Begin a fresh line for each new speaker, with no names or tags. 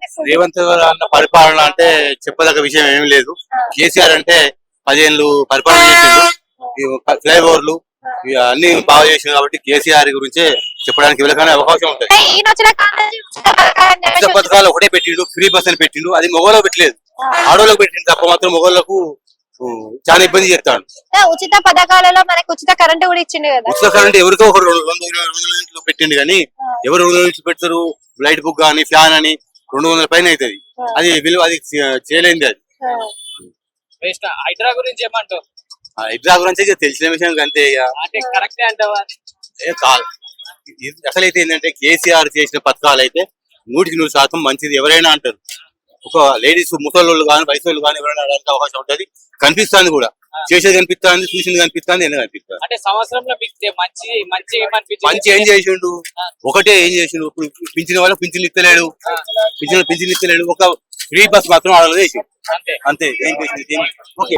అనిపిస్తుంది?
రేవంత్ అన్న పరిపాలన అంటే చెప్పదగ్గ విషయం ఏమీ లేదు. కేసీఆర్ అంటే 10 ఏళ్ళు పరిపాలన చేసిండు. ఈ ఫ్లైఓవర్లు అన్ని బాగా చేసిండు కాబట్టి కేసీఆర్ గురించే చెప్పడానికి వీళ్ళకనే అవకాశం ఉంటుంది.
ఈయన వచ్చిన కాలం నుంచి ఉచిత పథకాలు అని చెప్పేసి
ఉచిత పథకాలు ఒకటే పెట్టిండు, ఫ్రీ బస్ అని పెట్టిండు. అది మొగోళ్ళకు పెట్టలేదు, ఆడోళ్ళకు పెట్టిండు తప్ప మాత్రం మొగోళ్ళకు చాలా ఇబ్బంది చేస్తాడు.
ఉచిత పథకాలలో మనకి ఉచిత కరెంట్ కూడా ఇచ్చిండు కదా.
ఉచిత కరెంట్ ఎవరికో ఒక 200 యూనిట్లు పెట్టిండు కానీ ఎవరు 200 యూనిట్లు పెడతారు? లైట్ బుక్ కానీ ఫ్యాన్ అని 200 పైన అవుతుంది. అది విలువ, అది చేయలేంది. అది
హైడ్రా గురించి ఏమంటావు?
హైడ్రా గురించి ఇక తెలిసిన విషయం అంతే. ఇక
అంటే కరెక్టే అంటావా?
కాదు, అసలైతే ఏంటంటే కేసీఆర్ చేసిన పథకాలు అయితే 100% మంచిది ఎవరైనా అంటారు. ఒక లేడీస్, ముసలోళ్ళు కానీ వయసు కానీ ఎవరైనా అడగడానికి అవకాశం ఉంటుంది. కనిపిస్తుంది కూడా, చేసేది కనిపిస్తుంది, చూసింది కనిపిస్తుంది, ఎందుకు కనిపిస్తుంది.
అంటే సంవత్సరంలో మీకు మంచి మంచి ఏమనిపించింది?
మంచి ఏం చేసిండు? ఒకటే ఏం చేసిండు, ఇప్పుడు పింఛన్ వాళ్ళకి పింఛన్లు ఇస్తలేడు, పింఛన్లు ఇస్తలేడు. ఒక ఫ్రీ బస్ మాత్రం ఆడలో చేసిండు,
అంతే.
అంతే. ఏం చేసింది? ఓకే,